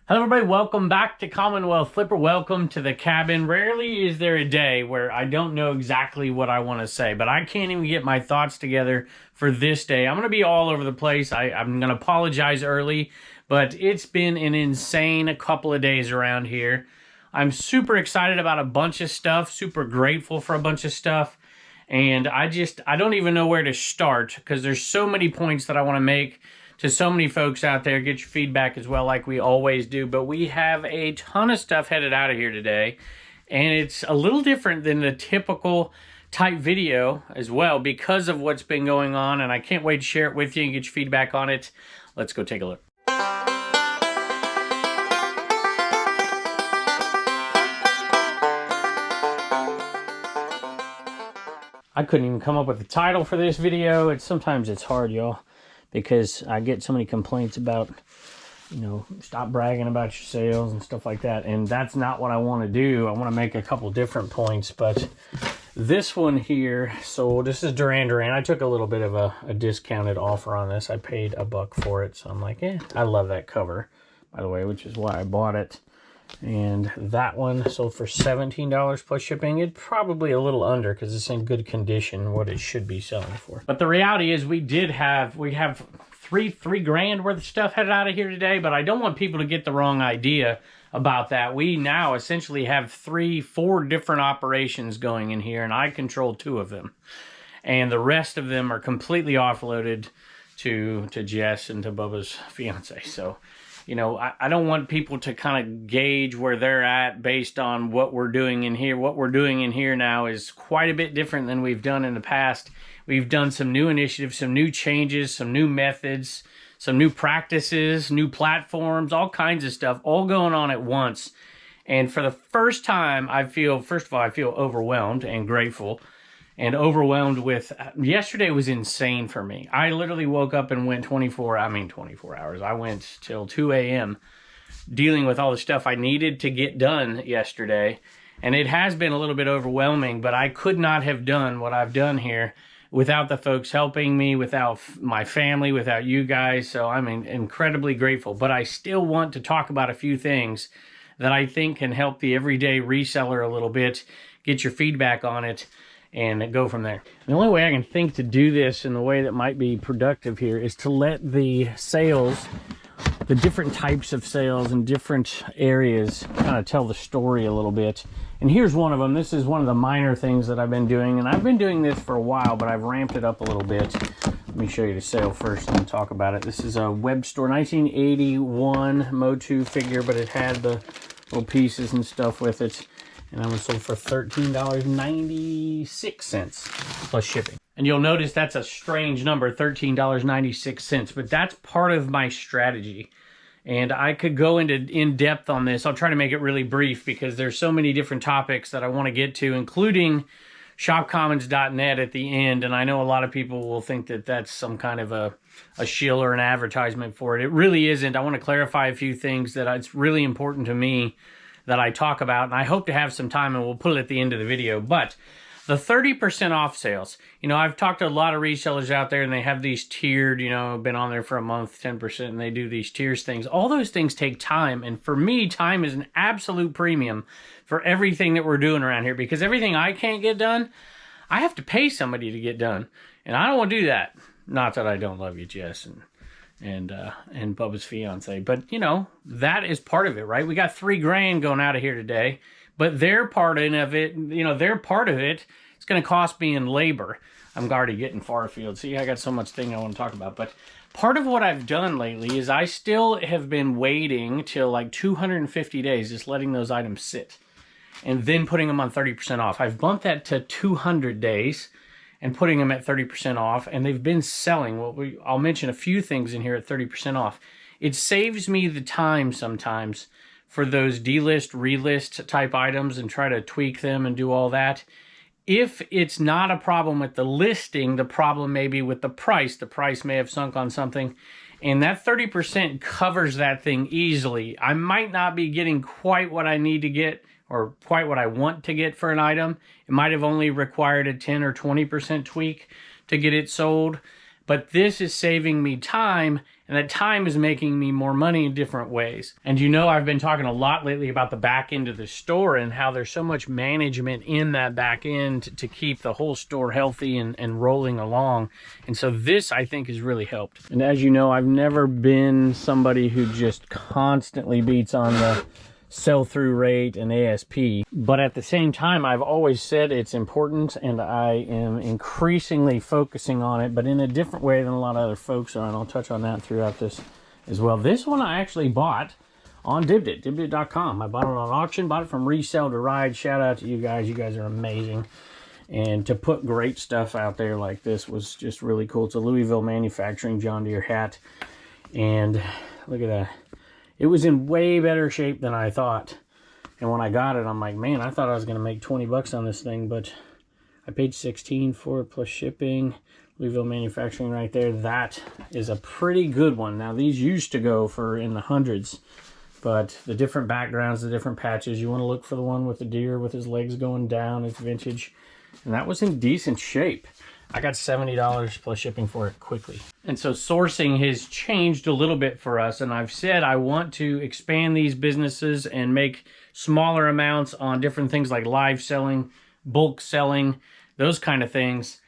Hello everybody, welcome back to Commonwealth Flipper. Welcome to the cabin. Rarely is there a day where I don't know exactly what I want to say, but I can't even get my thoughts together for this day. I'm going to be all over the place. I'm going to apologize early, but it's been an insane couple of days around here. I'm super excited about a bunch of stuff, super grateful for a bunch of stuff, and I don't even know where to start because there's so many points that I want to make to so many folks out there. Get your feedback as well, like we always do. But we have a ton of stuff headed out of here today, and it's a little different than the typical type video as well because of what's been going on, and I can't wait to share it with you and get your feedback on it. Let's go take a look. I couldn't even come up with a title for this video. Sometimes it's hard, y'all, because I get so many complaints about, stop bragging about your sales and stuff like that. And that's not what I want to do. I want to make a couple different points. But this one here, so this is Duran Duran. I took a little bit of a discounted offer on this. I paid $1 for it. So I'm like, I love that cover, by the way, which is why I bought it. And that one sold for $17 plus shipping. It's probably a little under because it's in good condition what it should be selling for. But the reality is we have three grand worth of stuff headed out of here today, but I don't want people to get the wrong idea about that. We now essentially have 4 different operations going in here, and I control 2 of them. And the rest of them are completely offloaded to Jess and to Bubba's fiance. So I don't want people to kind of gauge where they're at based on what we're doing in here. What we're doing in here now is quite a bit different than we've done in the past. We've done some new initiatives, some new changes, some new methods, some new practices, new platforms, all kinds of stuff, all going on at once. And for the first time, first of all, I feel overwhelmed and grateful. And overwhelmed with, yesterday was insane for me. I literally woke up and went 24 hours. I went till 2 a.m. dealing with all the stuff I needed to get done yesterday. And it has been a little bit overwhelming, but I could not have done what I've done here without the folks helping me, without my family, without you guys. So I'm incredibly grateful. But I still want to talk about a few things that I think can help the everyday reseller a little bit, get your feedback on it, and go from there. The only way I can think to do this in the way that might be productive here is to let the sales, the different types of sales in different areas, kind of tell the story a little bit. And here's one of them. This is one of the minor things that I've been doing, and I've been doing this for a while, but I've ramped it up a little bit. Let me show you the sale first and then talk about it. This is a web store, 1981 Motu figure, but it had the little pieces and stuff with it. And that was sold for $13.96 plus shipping. And you'll notice that's a strange number, $13.96, but that's part of my strategy. And I could go in depth on this. I'll try to make it really brief because there's so many different topics that I want to get to, including shopcommons.net at the end. And I know a lot of people will think that that's some kind of a shill or an advertisement for it. It really isn't. I want to clarify a few things that it's really important to me that I talk about, and I hope to have some time, and we'll put it at the end of the video. But the 30% off sales, I've talked to a lot of resellers out there, and they have these tiered, been on there for a month, 10%, and they do these tiers things. All those things take time, and for me, time is an absolute premium for everything that we're doing around here, because everything I can't get done, I have to pay somebody to get done, and I don't want to do that. Not that I don't love you, Jess, and Bubba's fiance, but that is part of it, right? We got 3 grand going out of here today, but their part of it, it's going to cost me in labor. I'm already getting far afield. See, I got so much thing I want to talk about, but part of what I've done lately is I still have been waiting till like 250 days, just letting those items sit and then putting them on 30% off. I've bumped that to 200 days and putting them at 30% off, and they've been selling. I'll mention a few things in here at 30% off. It saves me the time sometimes for those delist, relist type items and try to tweak them and do all that. If it's not a problem with the listing, the problem may be with the price. The price may have sunk on something, and that 30% covers that thing easily. I might not be getting quite what I need to get or quite what I want to get for an item. It might have only required a 10 or 20% tweak to get it sold, but this is saving me time, and that time is making me more money in different ways. And you know, I've been talking a lot lately about the back end of the store and how there's so much management in that back end to keep the whole store healthy and rolling along. And so this, I think, has really helped. And as you know, I've never been somebody who just constantly beats on the sell-through rate and ASP, but at the same time, I've always said it's important, and I am increasingly focusing on it, but in a different way than a lot of other folks are, and I'll touch on that throughout this as well. This one I actually bought on Dibdit, Dibdit.com. I bought it on auction, bought it from Resell to Ride. Shout out to you guys. You guys are amazing. And to put great stuff out there like this was just really cool. It's a Louisville manufacturing John Deere hat, and look at that. It was in way better shape than I thought. And when I got it, I'm like, man, I thought I was going to make 20 bucks on this thing, but I paid 16 for it plus shipping. Louisville manufacturing right there. That is a pretty good one. Now, these used to go for in the hundreds, but the different backgrounds, the different patches, you want to look for the one with the deer with his legs going down. It's vintage. And that was in decent shape. I got $70 plus shipping for it quickly. And so sourcing has changed a little bit for us. And I've said I want to expand these businesses and make smaller amounts on different things like live selling, bulk selling, those kind of things.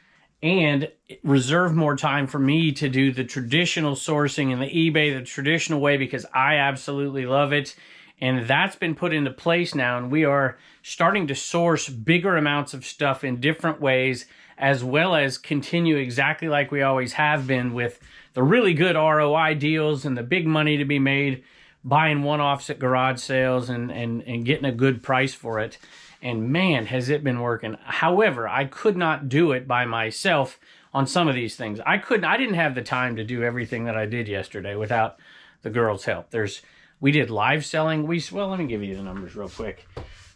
And reserve more time for me to do the traditional sourcing and the eBay the traditional way, because I absolutely love it. And that's been put into place now. And we are starting to source bigger amounts of stuff in different ways, as well as continue exactly like we always have been with the really good ROI deals and the big money to be made, buying one-offs at garage sales and getting a good price for it. And man, has it been working. However, I could not do it by myself on some of these things. I didn't have the time to do everything that I did yesterday without the girls' help. We did live selling. Well, let me give you the numbers real quick.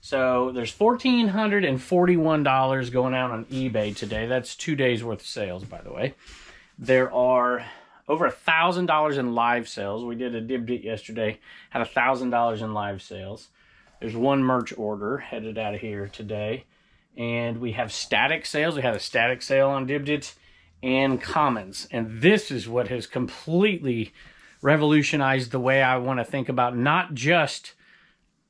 So there's $1,441 going out on eBay today. That's 2 days worth of sales, by the way. There are over $1,000 in live sales. We did a Dibdit yesterday, had $1,000 in live sales. There's one merch order headed out of here today. And we have static sales. We had a static sale on Dibdit and Commons. And this is what has completely revolutionized the way I want to think about not just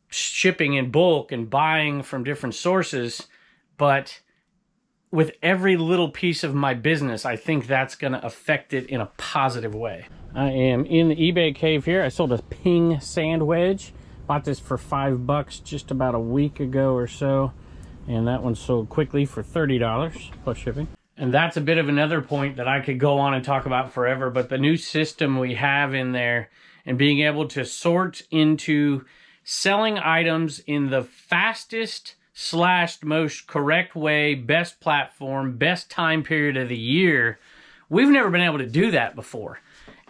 shipping in bulk and buying from different sources, but with every little piece of my business, I think that's going to affect it in a positive way. I am in the eBay cave here. I sold a ping sand wedge. Bought this for $5 just about a week ago or so. And that one sold quickly for $30 plus shipping. And that's a bit of another point that I could go on and talk about forever. But the new system we have in there and being able to sort into selling items in the fastest / most correct way, best platform, best time period of the year. We've never been able to do that before.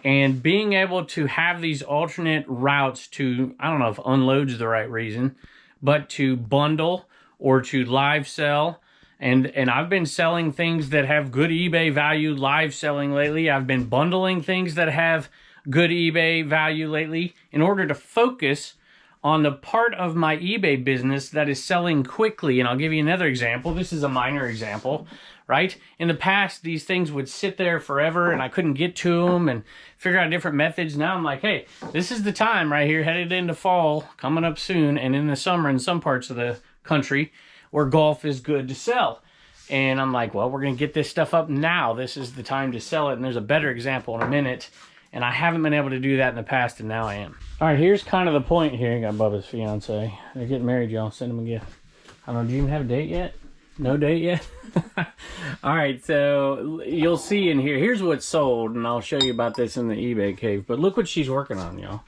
And being able to have these alternate routes to, I don't know if unload's the right reason, but to bundle or to live sell. And I've been selling things that have good eBay value live selling lately. I've been bundling things that have good eBay value lately in order to focus on the part of my eBay business that is selling quickly. And I'll give you another example. This is a minor example, right? In the past, these things would sit there forever and I couldn't get to them and figure out different methods. Now I'm like, hey, this is the time right here, headed into fall, coming up soon, and in the summer in some parts of the country where golf is good to sell. And I'm like, well, we're going to get this stuff up now. This is the time to sell it. And there's a better example in a minute. And I haven't been able to do that in the past, and now I am. All right, here's kind of the point here. You got Bubba's fiance. They're getting married, y'all. Send them a gift. I don't know, do you even have a date yet? No date yet? All right, so you'll see in here. Here's what's sold, and I'll show you about this in the eBay cave. But look what she's working on, y'all.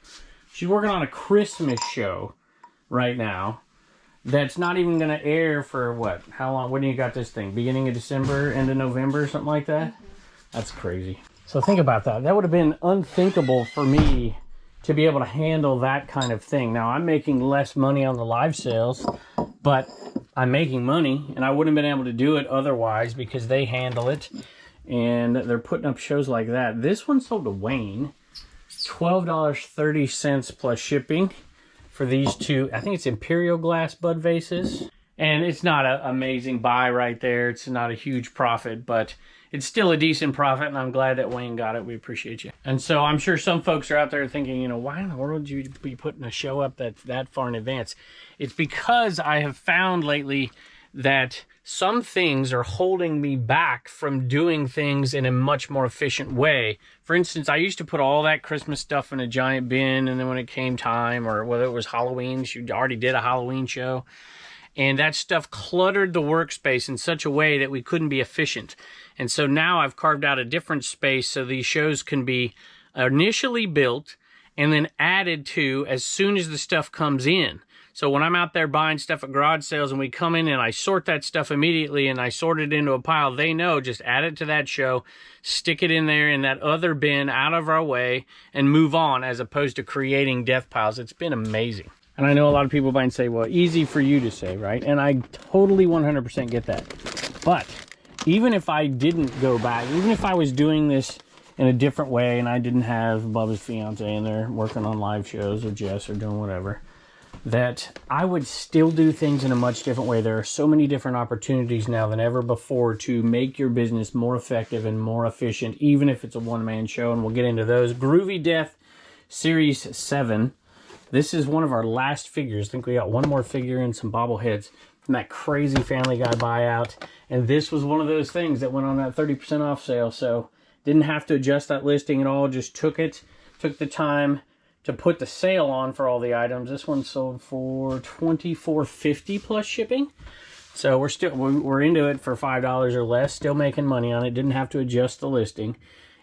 She's working on a Christmas show right now that's not even going to air for what? How long? When do you got this thing? Beginning of December, end of November, something like that? That's crazy. So think about that. That would have been unthinkable for me to be able to handle that kind of thing. Now, I'm making less money on the live sales, but I'm making money, and I wouldn't have been able to do it otherwise because they handle it, and they're putting up shows like that. This one sold to Wayne, $12.30 plus shipping for these two. I think it's Imperial glass bud vases, and it's not an amazing buy right there. It's not a huge profit, but it's still a decent profit, and I'm glad that Wayne got it. We appreciate you. And so I'm sure some folks are out there thinking, you know, why in the world would you be putting a show up that far in advance? It's because I have found lately that some things are holding me back from doing things in a much more efficient way. For instance, I used to put all that Christmas stuff in a giant bin, and then when it came time, or whether it was Halloween, you already did a Halloween show, and that stuff cluttered the workspace in such a way that we couldn't be efficient. And so now I've carved out a different space so these shows can be initially built and then added to as soon as the stuff comes in. So when I'm out there buying stuff at garage sales and we come in and I sort that stuff immediately and I sort it into a pile, they know just add it to that show, stick it in there in that other bin out of our way, and move on, as opposed to creating death piles. It's been amazing. And I know a lot of people might say, well, easy for you to say, right? And I totally 100% get that. But even if I didn't go back, even if I was doing this in a different way and I didn't have Bubba's fiance in there working on live shows, or Jess, or doing whatever, that I would still do things in a much different way. There are so many different opportunities now than ever before to make your business more effective and more efficient, even if it's a one-man show, and we'll get into those. Groovy Death Series 7. This is one of our last figures. I think we got one more figure and some bobbleheads from that crazy Family Guy buyout. And this was one of those things that went on that 30% off sale, so didn't have to adjust that listing at all, just took the time to put the sale on for all the items. This one sold for $24.50 plus shipping. So we're into it for $5 or less, still making money on it. Didn't have to adjust the listing,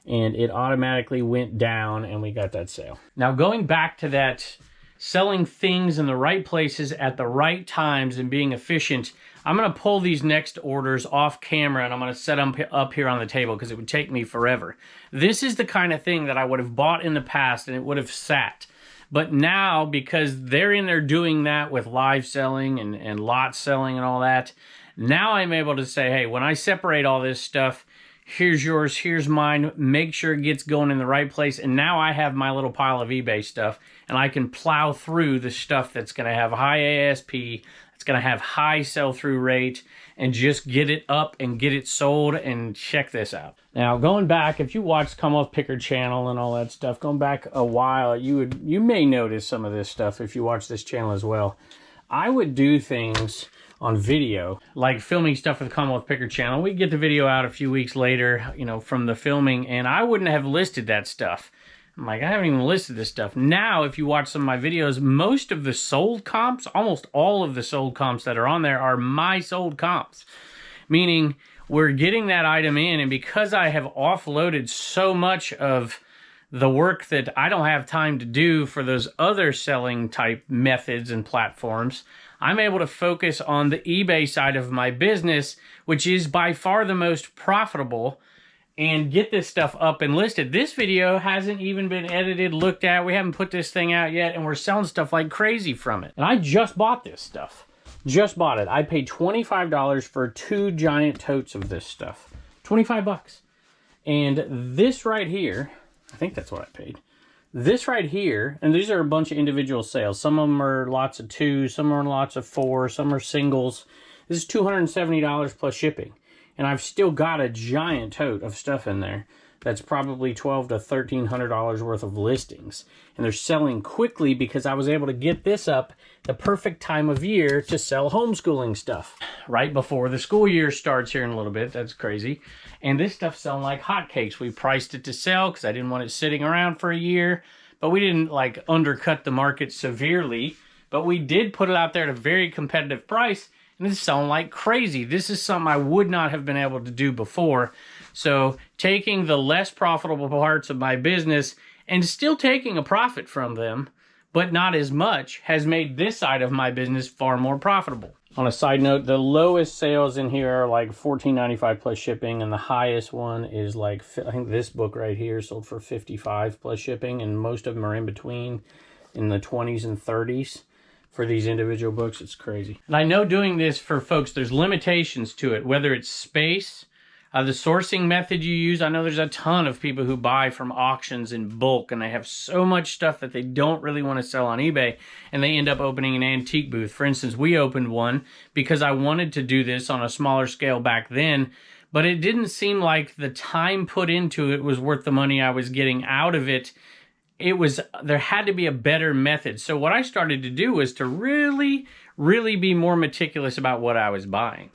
and it automatically went down, and we got that sale. Now, going back to that selling things in the right places at the right times and being efficient, I'm going to pull these next orders off camera and I'm going to set them up here on the table because it would take me forever. This is the kind of thing that I would have bought in the past and it would have sat. But now, because they're in there doing that with live selling and lot selling and all that, now I'm able to say, hey, when I separate all this stuff, here's yours, here's mine, make sure it gets going in the right place. And now I have my little pile of eBay stuff, and I can plow through the stuff that's going to have high ASP, it's going to have high sell-through rate, and just get it up and get it sold. And check this out. Now, going back, if you watched Commonwealth Picker channel and all that stuff, going back a while, you may notice some of this stuff if you watch this channel as well. I would do things on video, like filming stuff for the Commonwealth Picker channel. We'd get the video out a few weeks later, you know, from the filming, and I wouldn't have listed that stuff. I'm like, I haven't even listed this stuff. Now, if you watch some of my videos, most of the sold comps, almost all of the sold comps that are on there are my sold comps. Meaning, we're getting that item in, and because I have offloaded so much of the work that I don't have time to do for those other selling type methods and platforms, I'm able to focus on the eBay side of my business, which is by far the most profitable, and get this stuff up and listed. This video hasn't even been edited, looked at. We haven't put this thing out yet, and we're selling stuff like crazy from it. And I just bought this stuff. Just bought it. I paid $25 for 2 giant totes of this stuff. 25 bucks. And this right here, I think that's what I paid. This right here, and these are a bunch of individual sales. Some of them are lots of 2, some are lots of 4, some are singles. This is $270 plus shipping. And I've still got a giant tote of stuff in there that's probably $1,200 to $1,300 worth of listings. And they're selling quickly because I was able to get this up the perfect time of year to sell homeschooling stuff. Right before the school year starts here in a little bit. That's crazy. And this stuff's selling like hotcakes. We priced it to sell because I didn't want it sitting around for a year. But we didn't like undercut the market severely. But we did put it out there at a very competitive price. And this is selling like crazy. This is something I would not have been able to do before. So taking the less profitable parts of my business and still taking a profit from them, but not as much, has made this side of my business far more profitable. On a side note, the lowest sales in here are like $14.95 plus shipping, and the highest one is like, I think this book right here sold for $55 plus shipping, and most of them are in between in the 20s and 30s. For these individual books, it's crazy. And I know doing this for folks, there's limitations to it, whether it's space, the sourcing method you use. I know there's a ton of people who buy from auctions in bulk, and they have so much stuff that they don't really want to sell on eBay, and they end up opening an antique booth. For instance, we opened one because I wanted to do this on a smaller scale back then, but it didn't seem like the time put into it was worth the money I was getting out of it. There had to be a better method. So what I started to do was to really, really be more meticulous about what I was buying.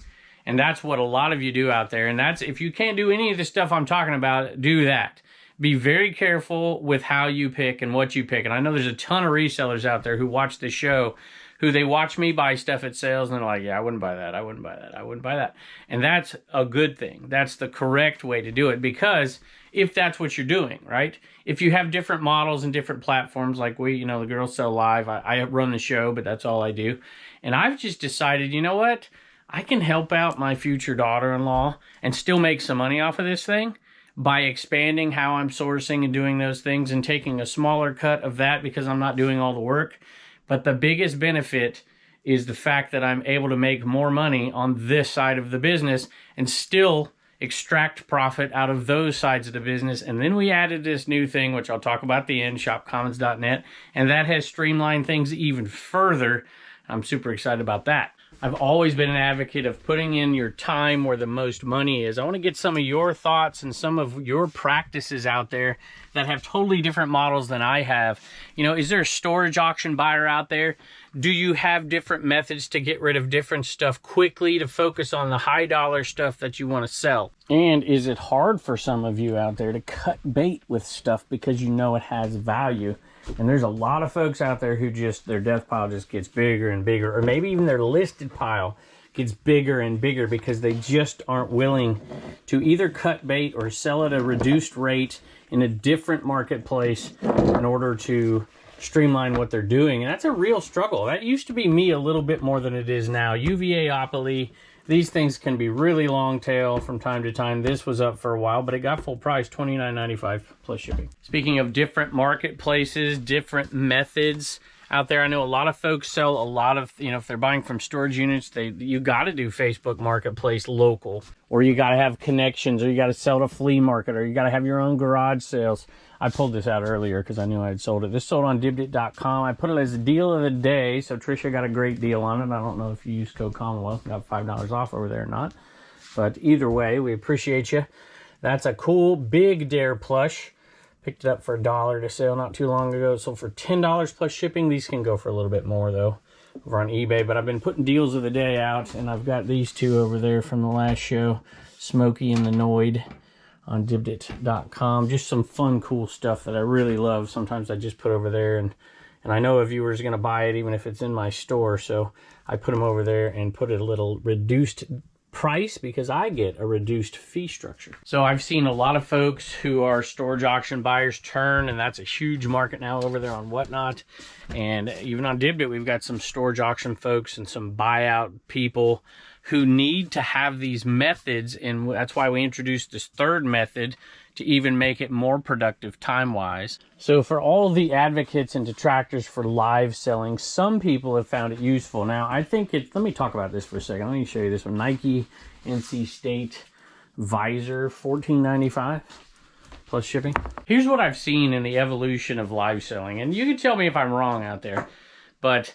And that's what a lot of you do out there. And that's, if you can't do any of the stuff I'm talking about, do that. Be very careful with how you pick and what you pick. And I know there's a ton of resellers out there who watch this show, who they watch me buy stuff at sales and they're like, yeah, I wouldn't buy that. I wouldn't buy that. I wouldn't buy that. And that's a good thing. That's the correct way to do it, because if that's what you're doing, right? If you have different models and different platforms, like the Girls Sell Live, I run the show, but that's all I do. And I've just decided, you know what? I can help out my future daughter-in-law and still make some money off of this thing by expanding how I'm sourcing and doing those things and taking a smaller cut of that because I'm not doing all the work. But the biggest benefit is the fact that I'm able to make more money on this side of the business and still extract profit out of those sides of the business. And then we added this new thing, which I'll talk about at the end, shopcommons.net, and that has streamlined things even further. I'm super excited about that. I've always been an advocate of putting in your time where the most money is. I want to get some of your thoughts and some of your practices out there that have totally different models than I have. Is there a storage auction buyer out there? Do you have different methods to get rid of different stuff quickly to focus on the high dollar stuff that you want to sell? And is it hard for some of you out there to cut bait with stuff because it has value? And there's a lot of folks out there who their death pile just gets bigger and bigger, or maybe even their listed pile gets bigger and bigger because they just aren't willing to either cut bait or sell at a reduced rate in a different marketplace in order to streamline what they're doing. And that's a real struggle. That used to be me a little bit more than it is now. UVA-opoly, these things can be really long tail from time to time. This was up for a while, but it got full price, $29.95 plus shipping. Speaking of different marketplaces, different methods out there, I know a lot of folks sell a lot of, if they're buying from storage units, you got to do Facebook Marketplace local, or you got to have connections, or you got to sell to flea market, or you got to have your own garage sales. I pulled this out earlier because I knew I had sold it. This sold on dibdit.com. I put it as a deal of the day, so Trisha got a great deal on it. I don't know if you use code Commonwealth, got $5 off over there or not. But either way, we appreciate you. That's a cool big Dare plush. Picked it up for $1 to sale not too long ago. Sold for $10 plus shipping. These can go for a little bit more though over on eBay. But I've been putting deals of the day out, and I've got these two over there from the last show, Smokey and the Noid, on dibdit.com. Just some fun, cool stuff that I really love. Sometimes I just put over there, and I know a viewer's going to buy it even if it's in my store, so I put them over there and put a little reduced price because I get a reduced fee structure. So I've seen a lot of folks who are storage auction buyers turn, and that's a huge market now over there on Whatnot. And even on Dibdit, we've got some storage auction folks and some buyout people who need to have these methods, and that's why we introduced this third method to even make it more productive time-wise. So for all the advocates and detractors for live selling, some people have found it useful. Now, I think let me talk about this for a second. Let me show you this one. Nike NC State visor, $14.95 plus shipping. Here's what I've seen in the evolution of live selling, and you can tell me if I'm wrong out there, but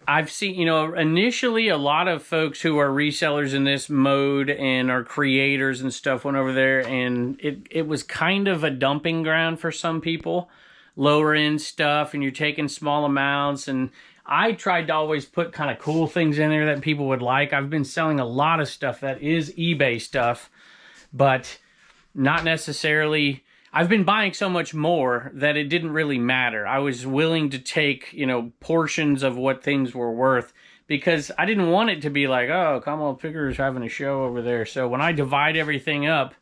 I've seen, initially a lot of folks who are resellers in this mode and are creators and stuff went over there, and it was kind of a dumping ground for some people, lower end stuff, and you're taking small amounts. And I tried to always put kind of cool things in there that people would like. I've been selling a lot of stuff that is eBay stuff, but not necessarily. I've been buying so much more that it didn't really matter. I was willing to take, portions of what things were worth because I didn't want it to be like, oh, Commonwealth Picker's having a show over there. So when I divide everything up,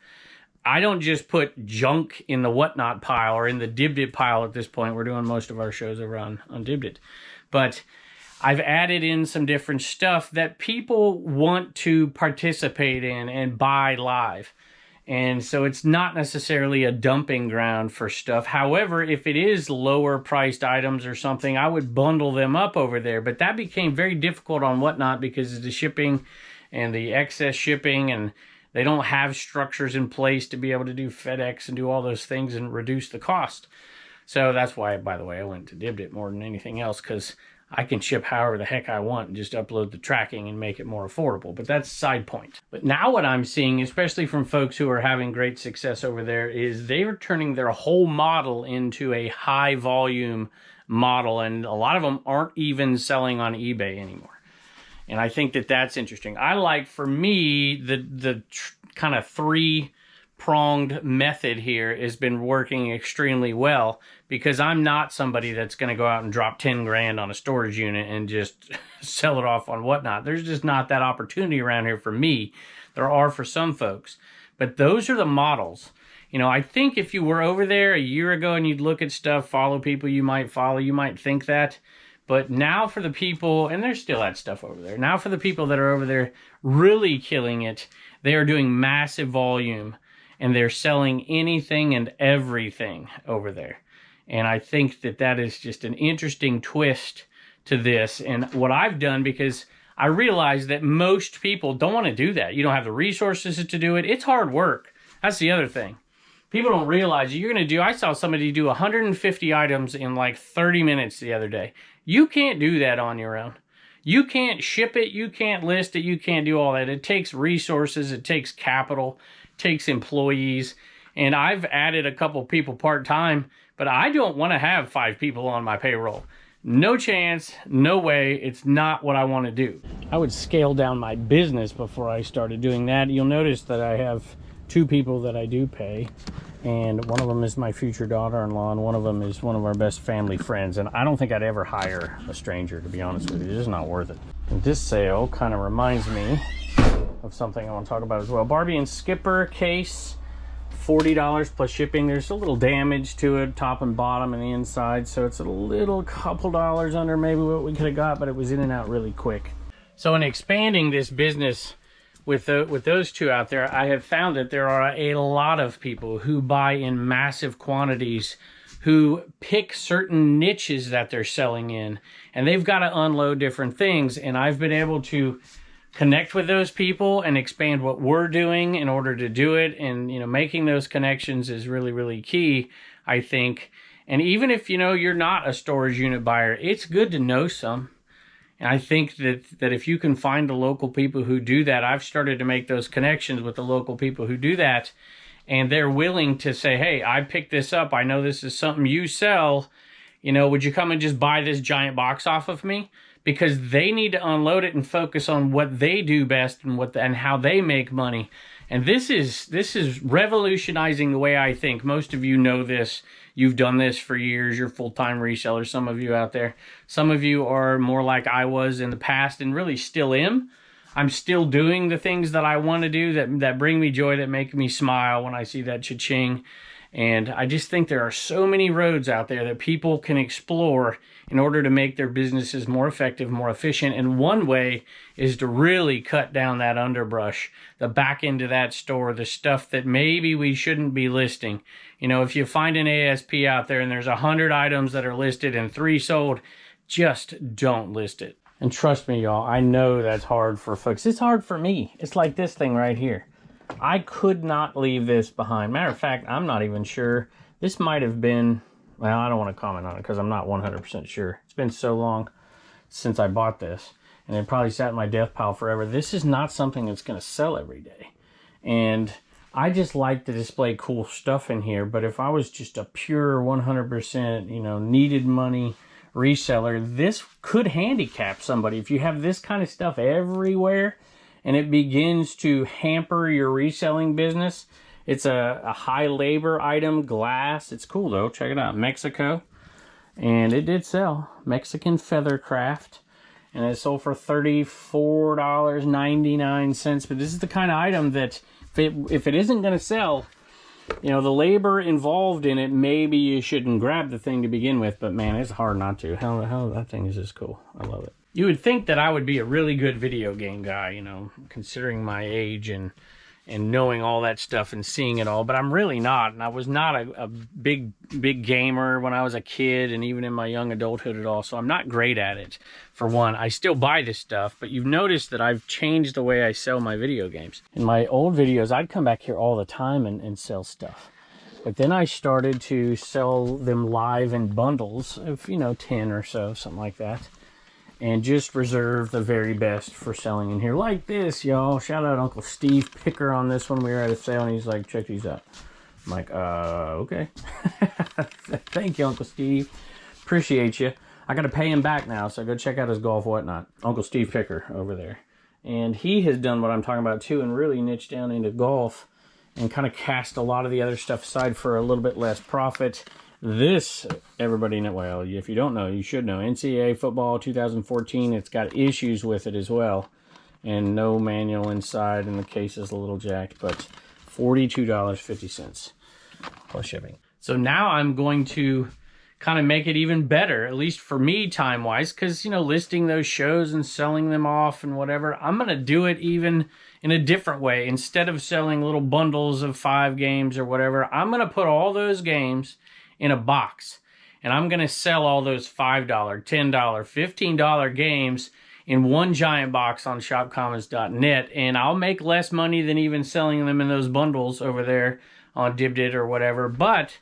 I don't just put junk in the Whatnot pile or in the Dibdit pile at this point. We're doing most of our shows over on Dibdit. But I've added in some different stuff that people want to participate in and buy live. And so it's not necessarily a dumping ground for stuff. However, if it is lower priced items or something, I would bundle them up over there. But that became very difficult on Whatnot because of the shipping and the excess shipping, and they don't have structures in place to be able to do FedEx and do all those things and reduce the cost. So that's why, by the way, I went to Dibdit more than anything else, because I can ship however the heck I want and just upload the tracking and make it more affordable. But that's a side point. But now what I'm seeing, especially from folks who are having great success over there, is they are turning their whole model into a high volume model. And a lot of them aren't even selling on eBay anymore. And I think that that's interesting. I like, for me, the kind of three-pronged method here has been working extremely well, because I'm not somebody that's going to go out and drop 10 grand on a storage unit and just sell it off on whatnot. There's just not that opportunity around here for me. There are for some folks. But those are the models. You know, I think if you were over there a year ago and you'd look at stuff, follow people you might follow, you might think that. But now for the people, and there's still that stuff over there, now for the people that are over there really killing it, they are doing massive volume and they're selling anything and everything over there. And I think that that is just an interesting twist to this. And what I've done, because I realize that most people don't want to do that. You don't have the resources to do it. It's hard work. That's the other thing. People don't realize you're going to do, I saw somebody do 150 items in like 30 minutes the other day. You can't do that on your own. You can't ship it. You can't list it. You can't do all that. It takes resources. It takes capital. It takes employees. And I've added a couple people part-time, but I don't want to have 5 people on my payroll. No chance, no way. It's not what I want to do. I would scale down my business before I started doing that. You'll notice that I have 2 people that I do pay, and one of them is my future daughter-in-law, and one of them is one of our best family friends. And I don't think I'd ever hire a stranger, to be honest with you. It's just not worth it. And this sale kind of reminds me of something I want to talk about as well. Barbie and Skipper case. $40 plus shipping. There's a little damage to it, top and bottom and the inside, so it's a little couple dollars under maybe what we could have got, but it was in and out really quick. So in expanding this business with those 2 out there, I have found that there are a lot of people who buy in massive quantities, who pick certain niches that they're selling in, and they've got to unload different things. And I've been able to connect with those people and expand what we're doing in order to do it. And, you know, making those connections is really, really key, I think. And even if, you know, you're not a storage unit buyer, it's good to know some. And I think that if you can find the local people who do that, I've started to make those connections with the local people who do that, and they're willing to say, hey, I picked this up. I know this is something you sell. You know, would you come and just buy this giant box off of me? Because they need to unload it and focus on what they do best and how they make money. And this is revolutionizing the way I think. Most of you know this. You've done this for years. You're full-time resellers, some of you out there. Some of you are more like I was in the past and really still am. I'm still doing the things that I want to do that bring me joy, that make me smile when I see that cha-ching. And I just think there are so many roads out there that people can explore in order to make their businesses more effective, more efficient. And one way is to really cut down that underbrush, the back end of that store, the stuff that maybe we shouldn't be listing. You know, if you find an ASP out there and there's 100 items that are listed and 3 sold, just don't list it. And trust me, y'all, I know that's hard for folks. It's hard for me. It's like this thing right here. I could not leave this behind. Matter of fact, I'm not even sure. This might have been, well, I don't want to comment on it because I'm not 100% sure. It's been so long since I bought this, and it probably sat in my death pile forever. This is not something that's going to sell every day. And I just like to display cool stuff in here, but if I was just a pure 100%, you know, needed money reseller, this could handicap somebody. If you have this kind of stuff everywhere, and it begins to hamper your reselling business. It's a high labor item, glass. It's cool though, check it out, Mexico. And it did sell, Mexican feather craft. And it sold for $34.99. But this is the kind of item that if it isn't gonna sell, you know, the labor involved in it, maybe you shouldn't grab the thing to begin with, but man, it's hard not to. Hell, that thing is just cool, I love it. You would think that I would be a really good video game guy, you know, considering my age and knowing all that stuff and seeing it all, but I'm really not. And I was not a big gamer when I was a kid and even in my young adulthood at all, so I'm not great at it. For one, I still buy this stuff, but you've noticed that I've changed the way I sell my video games. In my old videos, I'd come back here all the time and sell stuff. But then I started to sell them live in bundles of, you know, 10 or so, something like that. and just reserve the very best for selling in here like this, y'all. Shout out Uncle Steve Picker on this one. We were at a sale and he's like, check these out. I'm like, okay. Thank you, Uncle Steve. Appreciate you. I got to pay him back now, so go check out his golf whatnot. Uncle Steve Picker over there. And he has done what I'm talking about too and really niched down into golf and kind of cast a lot of the other stuff aside for a little bit less profit. This, everybody know, well, if you don't know, you should know. NCAA football 2014, it's got issues with it as well. And no manual inside, and the case is a little jacked, but $42.50 plus shipping. So now I'm going to kind of make it even better, at least for me time-wise, because, you know, listing those shows and selling them off and whatever, I'm going to do it even in a different way. Instead of selling little bundles of 5 games or whatever, I'm going to put all those games in a box, and I'm going to sell all those $5, $10, $15 games in one giant box on shopcommons.net, and I'll make less money than even selling them in those bundles over there on Dibdit or whatever, but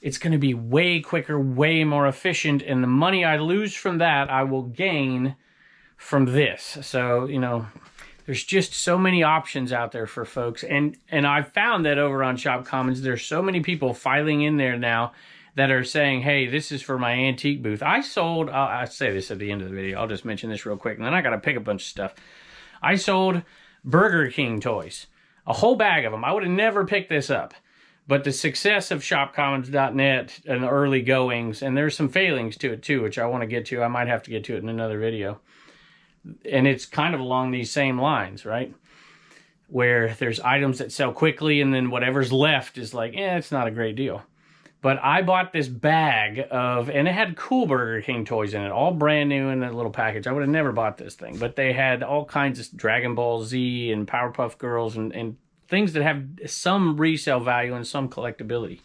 it's going to be way quicker, way more efficient, and the money I lose from that, I will gain from this. So, you know, there's just so many options out there for folks, and I've found that over on Shop Commons, there's so many people filing in there now that are saying, hey, this is for my antique booth. I sold, I'll say this at the end of the video, I'll just mention this real quick, and then I got to pick a bunch of stuff. I sold Burger King toys, a whole bag of them. I would have never picked this up. But the success of shopcommons.net and the early goings, and there's some failings to it too, which I want to get to. I might have to get to it in another video. And it's kind of along these same lines, right? Where there's items that sell quickly, and then whatever's left is like, it's not a great deal. But I bought this bag of, and it had cool Burger King toys in it, all brand new in a little package. I would have never bought this thing, but they had all kinds of Dragon Ball Z and Powerpuff Girls and things that have some resale value and some collectability.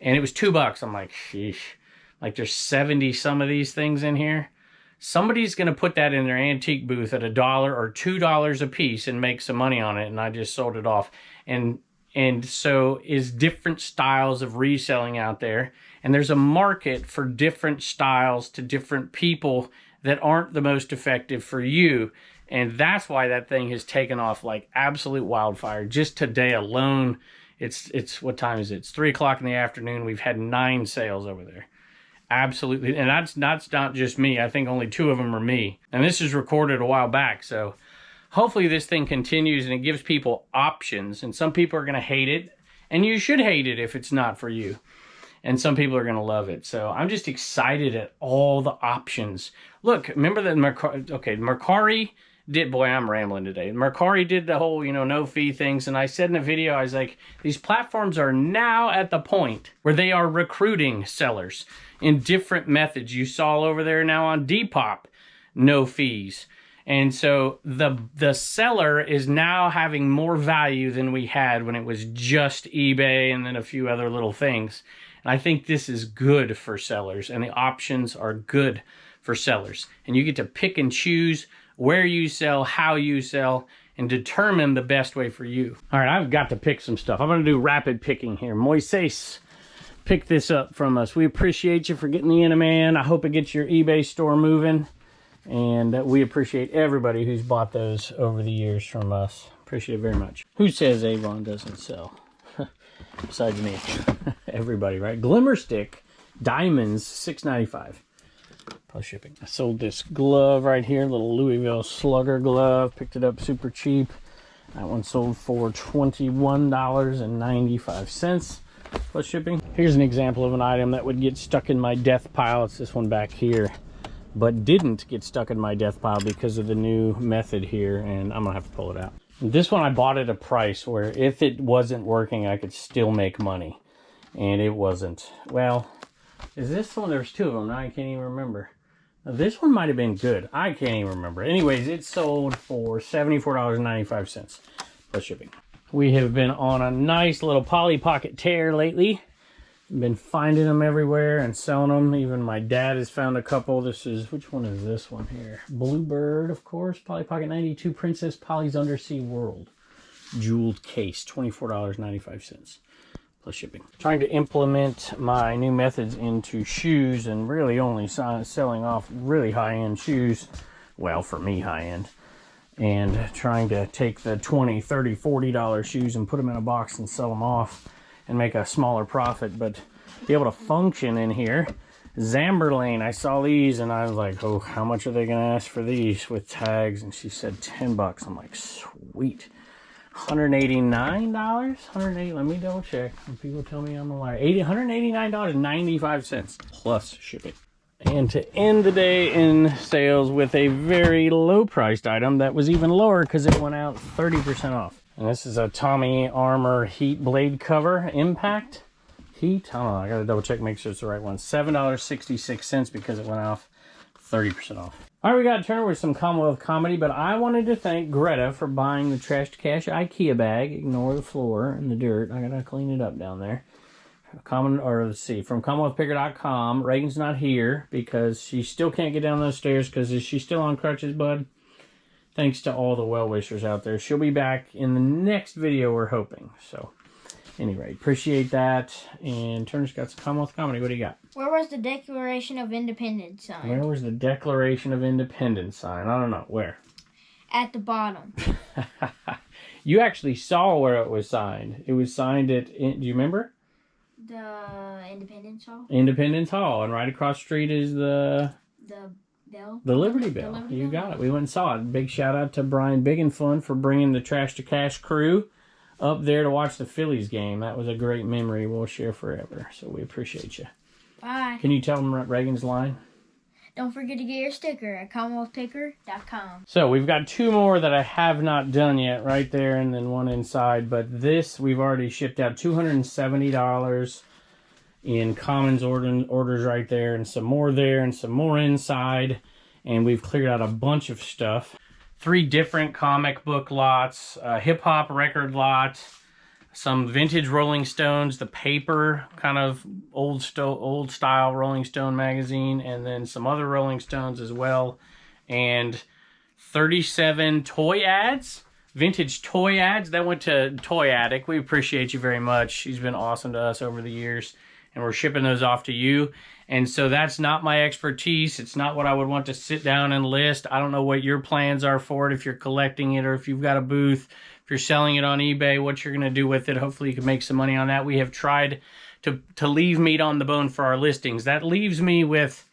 And it was $2. I'm like, sheesh. Like there's 70 some of these things in here. Somebody's going to put that in their antique booth at $1 or $2 a piece and make some money on it. And I just sold it off. And so is different styles of reselling out there. And there's a market for different styles to different people that aren't the most effective for you. And that's why that thing has taken off like absolute wildfire. Just today alone, it's what time is it? It's 3 o'clock in the afternoon. We've had 9 sales over there. Absolutely. And that's not just me. I think only 2 of them are me. And this is recorded a while back. So hopefully this thing continues and it gives people options. And some people are going to hate it. And you should hate it if it's not for you. And some people are going to love it. So I'm just excited at all the options. Look, remember that Mercari did, boy, I'm rambling today. Mercari did the whole, no fee things. And I said in a video, I was like, these platforms are now at the point where they are recruiting sellers in different methods. You saw over there now on Depop, no fees. And so the seller is now having more value than we had when it was just eBay and then a few other little things. And I think this is good for sellers, and the options are good for sellers. And you get to pick and choose where you sell, how you sell, and determine the best way for you. All right, I've got to pick some stuff. I'm going to do rapid picking here. Moises picked this up from us. We appreciate you for getting the in, man. I hope it gets your eBay store moving. And we appreciate everybody who's bought those over the years from us. Appreciate it very much. Who says Avon doesn't sell? Besides me. Everybody, right? Glimmer Stick Diamonds, $6.95 plus shipping. I sold this glove right here, little Louisville Slugger glove. Picked it up super cheap. That one sold for $21.95 plus shipping. Here's an example of an item that would get stuck in my death pile. It's this one back here, but didn't get stuck in my death pile because of the new method here, and I'm gonna have to pull it out. This one I bought at a price where if it wasn't working, I could still make money, and it wasn't. Well, is this one? There's 2 of them. Now I can't even remember. Now, this one might have been good. I can't even remember. Anyways, it sold for $74.95 plus shipping. We have been on a nice little Polly Pocket tear lately. Been finding them everywhere and selling them. Even my dad has found a couple. This is, which one is this one here? Bluebird, of course. Polly Pocket 92, Princess Polly's Undersea World. Jeweled case, $24.95 plus shipping. Trying to implement my new methods into shoes and really only selling off really high-end shoes. Well, for me, high-end. And trying to take the $20, $30, $40 shoes and put them in a box and sell them off and make a smaller profit, but be able to function in here. Zamberlane, I saw these and I was like, oh, how much are they gonna ask for these with tags? And she said 10 bucks. I'm like, sweet. $189? 180, let me double check. When people tell me I'm a liar. $189.95 plus shipping. And to end the day in sales with a very low priced item that was even lower because it went out 30% off. And this is a Tommy Armor Heat Blade Cover Impact Heat. I don't know, I gotta double check, make sure it's the right one. $7.66 because it went off 30% off. All right, we got to turn with some Commonwealth comedy, but I wanted to thank Greta for buying the Trash to Cash IKEA bag. Ignore the floor and the dirt. I gotta clean it up down there. From CommonwealthPicker.com. Reagan's not here because she still can't get down those stairs because is she still on crutches, bud? Thanks to all the well-wishers out there. She'll be back in the next video, we're hoping. So, anyway, appreciate that. And Turner's got some Commonwealth comedy. What do you got? Where was the Declaration of Independence sign? Where was the Declaration of Independence sign? I don't know. Where? At the bottom. You actually saw where it was signed. It was signed at, do you remember? The Independence Hall? Independence Hall. And right across the street is the Bell? The Liberty Bell. The Liberty You Bell. got it. We went and saw it. Big shout out to Brian Big and Fun for bringing the Trash to Cash crew up there to watch the Phillies game. That was a great memory we'll share forever. So we appreciate you. Bye. Can you tell them Reagan's line? Don't forget to get your sticker at CommonwealthPicker.com. So we've got two more that I have not done yet, right there, and then one inside. But this, we've already shipped out $270 in Commons orders right there, and some more there, and some more inside. And we've cleared out a bunch of stuff. 3 different comic book lots, a hip-hop record lot, some vintage Rolling Stones, the paper kind of old style Rolling Stone magazine, and then some other Rolling Stones as well, and 37 toy ads, vintage toy ads that went to Toy Addict. We appreciate you very much. She's been awesome to us over the years, and we're shipping those off to you. And so that's not my expertise. It's not what I would want to sit down and list. I don't know what your plans are for it, if you're collecting it or if you've got a booth. If you're selling it on eBay, what you're going to do with it. Hopefully you can make some money on that. We have tried to leave meat on the bone for our listings. That leaves me with,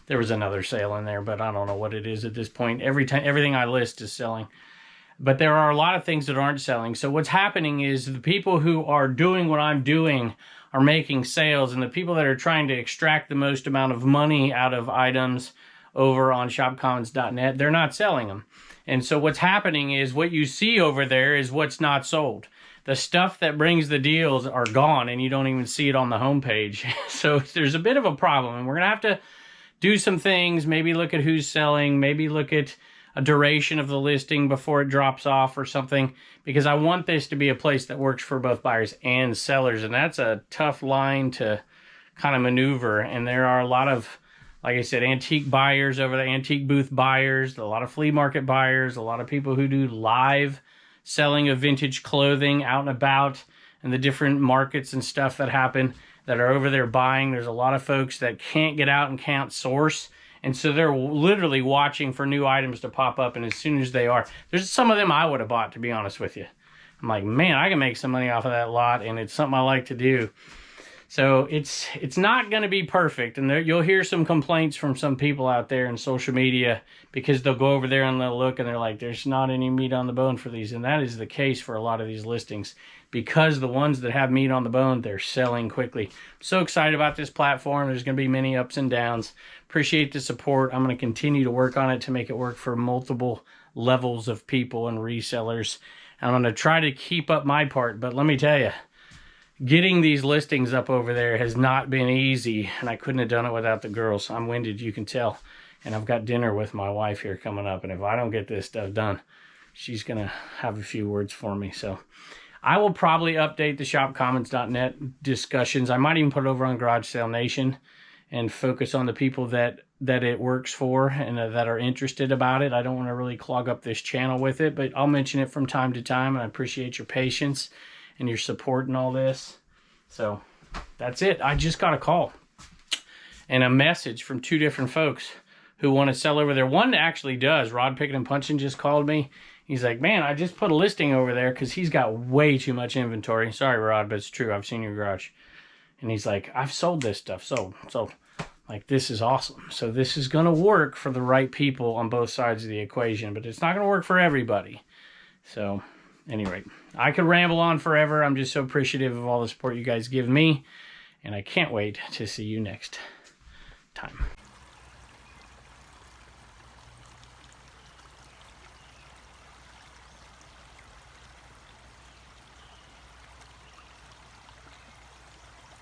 there was another sale in there, but I don't know what it is at this point. Everything I list is selling. But there are a lot of things that aren't selling. So what's happening is the people who are doing what I'm doing are making sales, and the people that are trying to extract the most amount of money out of items over on shopcommons.net, they're not selling them. And so what's happening is what you see over there is what's not sold. The stuff that brings the deals are gone, and you don't even see it on the homepage. So there's a bit of a problem, and we're going to have to do some things, maybe look at who's selling, maybe look at a duration of the listing before it drops off or something, because I want this to be a place that works for both buyers and sellers, and that's a tough line to kind of maneuver. And there are a lot of, like I said, antique buyers over there, antique booth buyers, a lot of flea market buyers, a lot of people who do live selling of vintage clothing out and about, and the different markets and stuff that happen that are over there buying. There's a lot of folks that can't get out and can't source, and so they're literally watching for new items to pop up, and as soon as they are, there's some of them I would have bought, to be honest with you. I'm like, man, I can make some money off of that lot, and it's something I like to do. So it's not going to be perfect, and you'll hear some complaints from some people out there in social media because they'll go over there and they'll look and they're like, there's not any meat on the bone for these, and that is the case for a lot of these listings because the ones that have meat on the bone, they're selling quickly. I'm so excited about this platform. There's going to be many ups and downs. Appreciate the support. I'm going to continue to work on it to make it work for multiple levels of people and resellers. I'm going to try to keep up my part, but let me tell you, getting these listings up over there has not been easy, and I couldn't have done it without the girls. I'm winded, you can tell. And I've got dinner with my wife here coming up, and if I don't get this stuff done, she's going to have a few words for me. So I will probably update the shopcommons.net discussions. I might even put it over on Garage Sale Nation and focus on the people that it works for and that are interested about it. I don't want to really clog up this channel with it, but I'll mention it from time to time, and I appreciate your patience and your support and all this. So that's it. I just got a call and a message from 2 different folks who want to sell over there. One actually does. Rod Picking and Punching just called me. He's like, man, I just put a listing over there because he's got way too much inventory. Sorry, Rod, but it's true. I've seen your garage. And he's like, I've sold this stuff. So like, this is awesome. So this is going to work for the right people on both sides of the equation, but it's not going to work for everybody. So anyway, I could ramble on forever. I'm just so appreciative of all the support you guys give me, and I can't wait to see you next.